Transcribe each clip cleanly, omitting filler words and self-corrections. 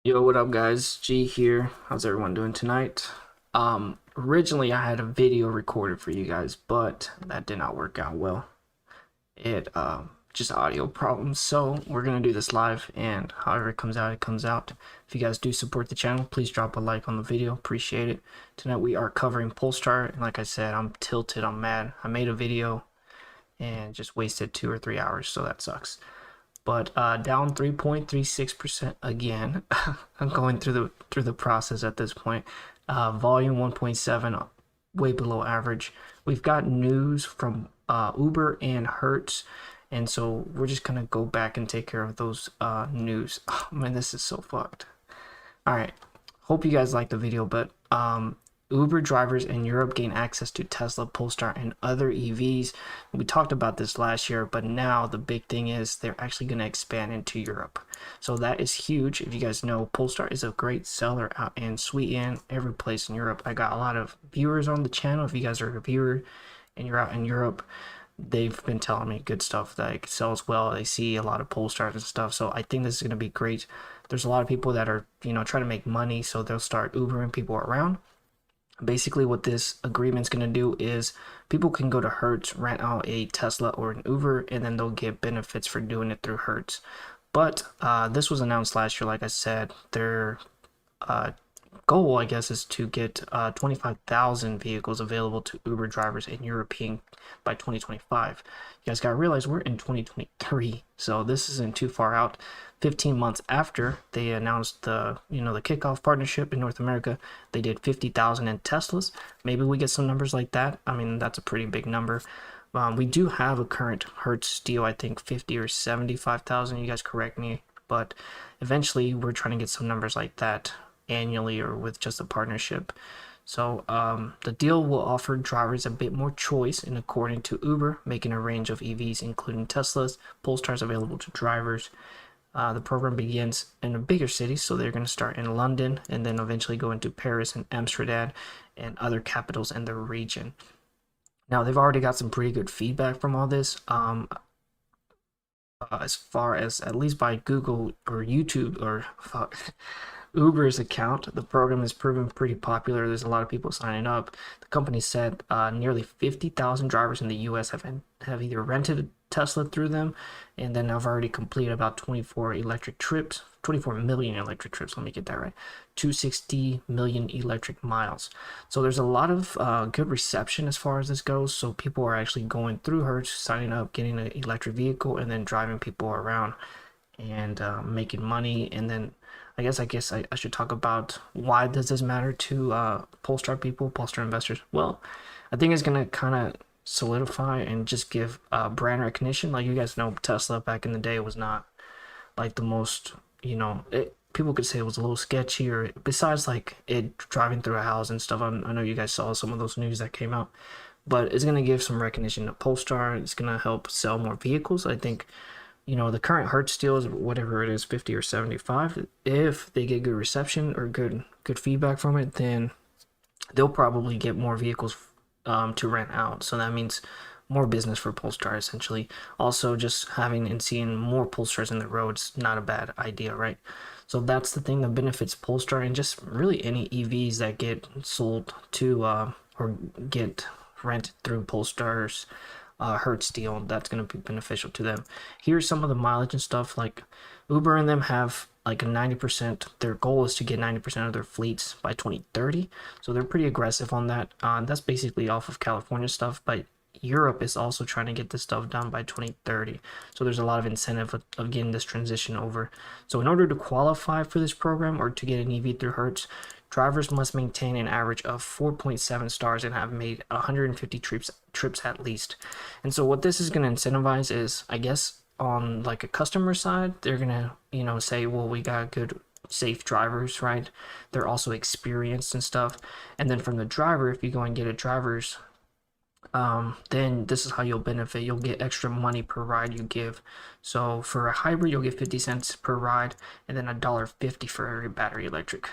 Yo, what up guys? G here. How's everyone doing tonight? Originally I had a video recorded for you guys, but that did not work out well. It just audio problems. So we're gonna do this live, and however it comes out, it comes out. If you guys do support the channel, please drop a like on the video. Appreciate it. Tonight we are covering Polestar, and like I said, I'm tilted, I'm mad. I made a video and just wasted 2 or 3 hours, so that sucks. But down 3.36% again. I'm going through the process at this point. Volume 1.7, way below average. We've got news from Uber and Hertz, and so we're just gonna go back and take care of those news. Oh, man, this is so fucked. All right, hope you guys liked the video, but Uber drivers in Europe gain access to Tesla, Polestar, and other EVs. We talked about this last year, but now the big thing is they're actually going to expand into Europe. So that is huge. If you guys know, Polestar is a great seller out in Sweden, every place in Europe. I got a lot of viewers on the channel. If you guys are a viewer and you're out in Europe, they've been telling me good stuff that it sells well. They see a lot of Polestars and stuff. So I think this is going to be great. There's a lot of people that are, trying to make money, so they'll start Ubering people around. Basically, what this agreement's going to do is people can go to Hertz, rent out a Tesla or an Uber, and then they'll get benefits for doing it through Hertz. But this was announced last year. Like I said, their goal, I guess, is to get 25,000 vehicles available to Uber drivers in European by 2025. You guys got to realize we're in 2023, so this isn't too far out. 15 months after they announced the the kickoff partnership in North America, they did 50,000 in Teslas. Maybe we get some numbers like that. I mean, that's a pretty big number. We do have a current Hertz deal, I think 50 or 75,000. You guys correct me, but eventually we're trying to get some numbers like that annually or with just a partnership. So the deal will offer drivers a bit more choice, and according to Uber, making a range of EVs including Teslas, Polestars available to drivers. The program begins in a bigger city, so they're going to start in London and then eventually go into Paris and Amsterdam and other capitals in the region. Now, they've already got some pretty good feedback from all this. As far as, at least by Google or YouTube or Uber's account, the program has proven pretty popular. There's a lot of people signing up. The company said nearly 50,000 drivers in the US have either rented a Tesla through them, and then I've already completed about 24 million electric trips, let me get that right, 260 million electric miles. So there's a lot of good reception as far as this goes. So people are actually going through Hertz, signing up, getting an electric vehicle, and then driving people around and making money. And then I guess I should talk about why does this matter to Polestar people, Polestar investors. Well, I think it's gonna kind of solidify and just give brand recognition. Like, you guys know, Tesla back in the day was not like the most, people could say it was a little sketchy, or besides like it driving through a house and stuff. I know you guys saw some of those news that came out, but it's gonna give some recognition to Polestar. It's gonna help sell more vehicles. I think the current Hertz deal is whatever it is, 50 or 75. If they get good reception or good feedback from it, then they'll probably get more vehicles to rent out. So that means more business for Polestar, essentially. Also, just having and seeing more Polestars in the roads, not a bad idea, right? So that's the thing that benefits Polestar, and just really any EVs that get sold to or get rented through Polestar's Hertz deal, that's going to be beneficial to them. Here's some of the mileage and stuff. Like, Uber and them have like a 90%, their goal is to get 90% of their fleets by 2030. So they're pretty aggressive on that. That's basically off of California stuff, but Europe is also trying to get this stuff done by 2030. So there's a lot of incentive of getting this transition over. So in order to qualify for this program or to get an EV through Hertz, drivers must maintain an average of 4.7 stars and have made 150 trips at least. And so what this is going to incentivize is, I guess, on like a customer side, they're going to, say, well, we got good, safe drivers, right? They're also experienced and stuff. And then from the driver, if you go and get a driver's, then this is how you'll benefit. You'll get extra money per ride you give. So for a hybrid, you'll get 50 cents per ride, and then $1.50 for every battery electric.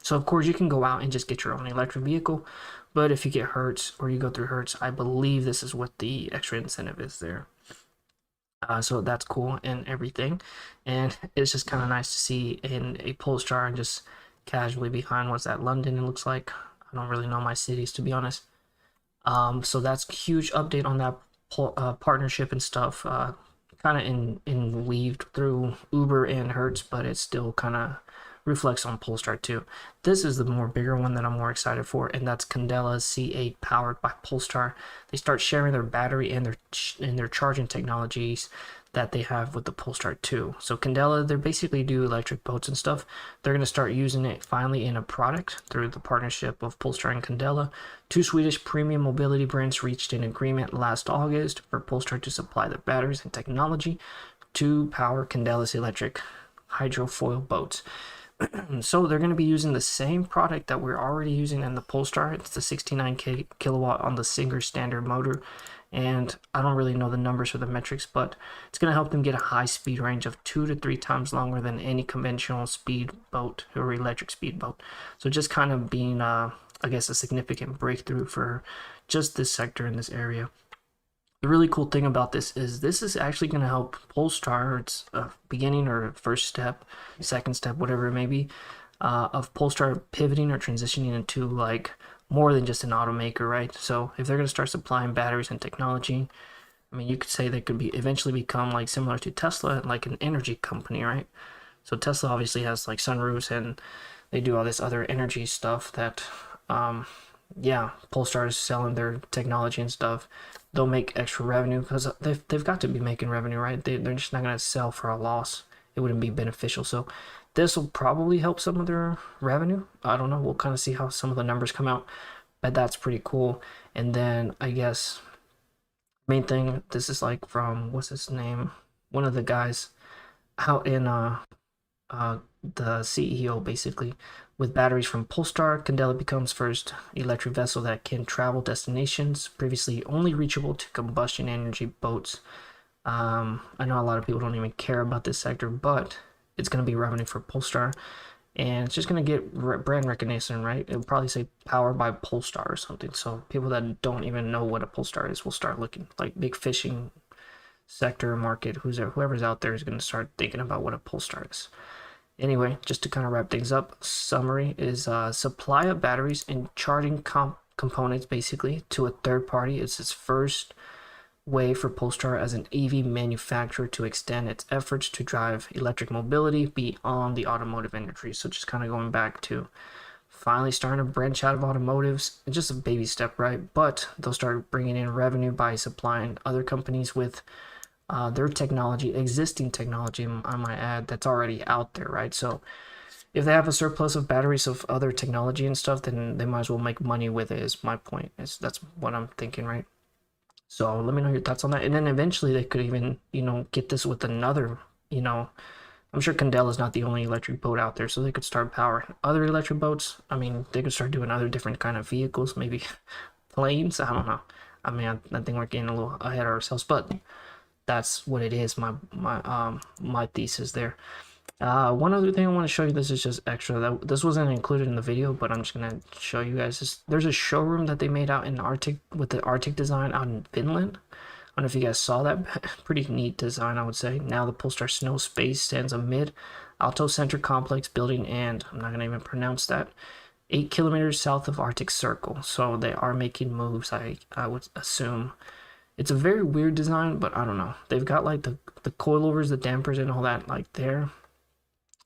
So of course you can go out and just get your own electric vehicle, but if you get Hertz or you go through Hertz, I believe this is what the extra incentive is there. So that's cool and everything. And it's just kind of nice to see in a Polestar and just casually behind what's that, London, it looks like. I don't really know my cities, to be honest. So that's a huge update on that partnership and stuff. Kind of in weaved through Uber and Hertz, but it still kind of reflects on Polestar too. This is the more bigger one that I'm more excited for, and that's Candela C8 powered by Polestar. They start sharing their battery and their charging technologies that they have with the Polestar 2. So Candela, they basically do electric boats and stuff. They're going to start using it finally in a product through the partnership of Polestar and Candela. Two Swedish premium mobility brands reached an agreement last August for Polestar to supply the batteries and technology to power Candela's electric hydrofoil boats. So they're going to be using the same product that we're already using in the Polestar. It's the 69 kilowatt on the Singer standard motor. And I don't really know the numbers for the metrics, but it's going to help them get a high speed range of 2 to 3 times longer than any conventional speedboat or electric speedboat. So just kind of being, I guess, a significant breakthrough for just this sector in this area. The really cool thing about this is actually going to help Polestar. It's a beginning or first step, second step, whatever it may be, of Polestar pivoting or transitioning into like more than just an automaker, right? So if they're going to start supplying batteries and technology, I mean, you could say they could be eventually become like similar to Tesla, like an energy company, right? So Tesla obviously has like sunroofs and they do all this other energy stuff that, yeah, Polestar is selling their technology and stuff. They'll make extra revenue because they've got to be making revenue, right? They're just not going to sell for a loss. It wouldn't be beneficial. So this will probably help some of their revenue. I don't know. We'll kind of see how some of the numbers come out. But that's pretty cool. And then I guess main thing, this is like from, what's his name? One of the guys out in the CEO basically. With batteries from Polestar, Candela becomes first electric vessel that can travel destinations previously only reachable to combustion energy boats. I know a lot of people don't even care about this sector, but it's going to be revenue for Polestar, and it's just going to get brand recognition, right? It'll probably say powered by Polestar or something. So people that don't even know what a Polestar is will start looking, like big fishing sector market. Whoever's out there is going to start thinking about what a Polestar is. Anyway, just to kind of wrap things up, summary is supply of batteries and charging components basically to a third party. It's its first way for Polestar as an EV manufacturer to extend its efforts to drive electric mobility beyond the automotive industry. So just kind of going back to finally starting to branch out of automotives. It's just a baby step, right? But they'll start bringing in revenue by supplying other companies with their technology, existing technology, I might add, that's already out there, right? So if they have a surplus of batteries of other technology and stuff, then they might as well make money with it, is my point. That's what I'm thinking, right? So let me know your thoughts on that. And then eventually they could even, get this with another, I'm sure Candela is not the only electric boat out there, so they could start powering other electric boats. I mean, they could start doing other different kind of vehicles, maybe planes. I don't know. I mean, I think we're getting a little ahead of ourselves, but that's what it is. My thesis there. One other thing I want to show you. This is just extra. This wasn't included in the video, but I'm just gonna show you guys this. There's a showroom that they made out in Arctic with the Arctic design out in Finland. I don't know if you guys saw that. Pretty neat design, I would say. Now the Polestar Snow Space stands amid Alto Center complex building, and I'm not gonna even pronounce that. 8 kilometers south of Arctic Circle. So they are making moves. I would assume. It's a very weird design, but I don't know. They've got like the coilovers, the dampers, and all that like there.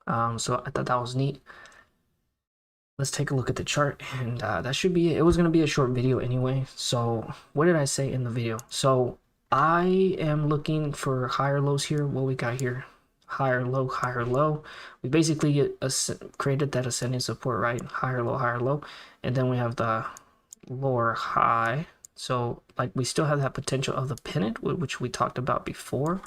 So I thought that was neat. Let's take a look at the chart, and that should be it. It was going to be a short video anyway. So what did I say in the video? So I am looking for higher lows here. What we got here? Higher low, higher low. We basically created that ascending support, right? Higher low, and then we have the lower high. So like we still have that potential of the pennant, which we talked about before,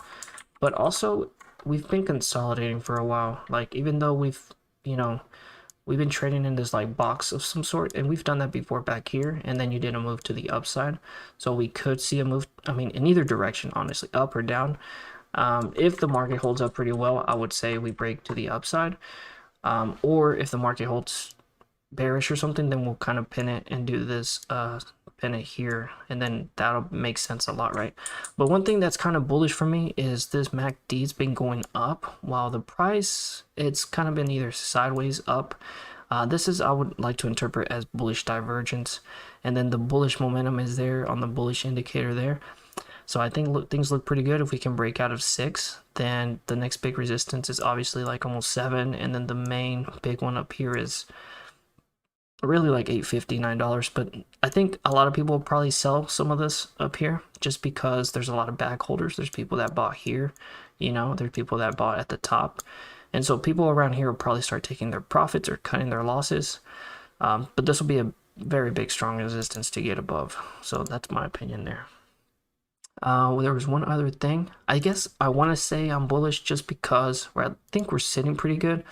but also we've been consolidating for a while. Like even though we've been trading in this like box of some sort, and we've done that before back here, and then you did a move to the upside. So we could see a move, I mean, in either direction, honestly, up or down. If the market holds up pretty well, I would say we break to the upside. Or if the market holds bearish or something, then we'll kind of pin it and do this pin it here, and then that'll make sense a lot, right? But one thing that's kind of bullish for me is this MACD's been going up while the price, it's kind of been either sideways up. This is, I would like to interpret as bullish divergence, and then the bullish momentum is there on the bullish indicator there. So I think things look pretty good. If we can break out of 6, then the next big resistance is obviously like almost 7, and then the main big one up here is really like $8.50, $9. But I think a lot of people will probably sell some of this up here just because there's a lot of back holders. There's people that bought here, you know, there's people that bought at the top. And so people around here will probably start taking their profits or cutting their losses. But this will be a very big, strong resistance to get above. So that's my opinion there. There was one other thing. I guess I want to say I'm bullish just because I think we're sitting pretty good.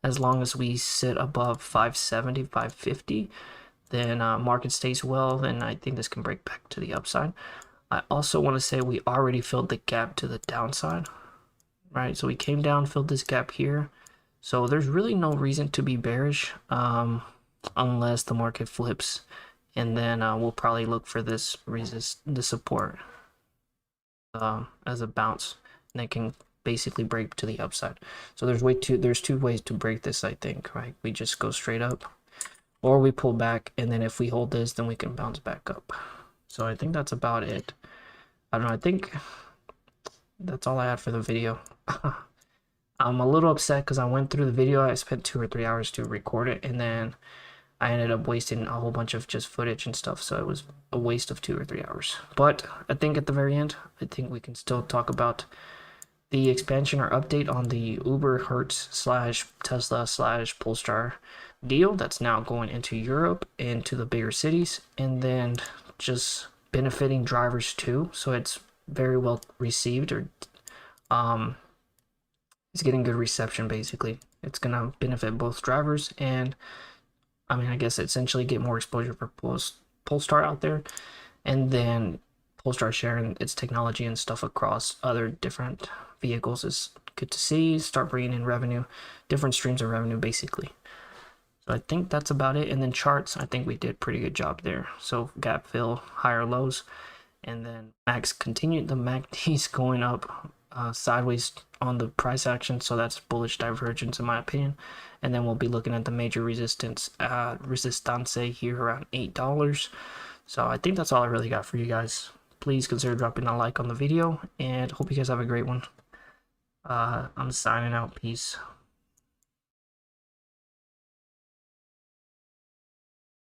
As long as we sit above 570, 550, then market stays well, then I think this can break back to the upside. I also want to say we already filled the gap to the downside, right? So we came down, filled this gap here. So there's really no reason to be bearish unless the market flips. And then we'll probably look for this support as a bounce, and it can basically break to the upside. So there's two ways to break this, I think, right? We just go straight up, or we pull back, and then if we hold this, then we can bounce back up. So I think that's about it. I don't know, I think that's all I had for the video. I'm a little upset because I went through the video, I spent 2 or 3 hours to record it, and then I ended up wasting a whole bunch of just footage and stuff, so it was a waste of 2 or 3 hours. But I think at the very end, I think we can still talk about the expansion or update on the Uber, Hertz / Tesla / Polestar deal that's now going into Europe and to the bigger cities, and then just benefiting drivers too. So it's very well received, or it's getting good reception. Basically, it's gonna benefit both drivers and, I mean, I guess essentially get more exposure for Polestar out there, and then Polestar sharing its technology and stuff across other different vehicles is good to see. Start bringing in revenue, different streams of revenue, basically. So I think that's about it. And then charts, I think we did a pretty good job there. So gap fill, higher lows, and then max continued. The MACD's going up sideways on the price action, so that's bullish divergence in my opinion. And then we'll be looking at the major resistance here around $8. So I think that's all I really got for you guys. Please consider dropping a like on the video, and hope you guys have a great one. I'm signing out. Peace.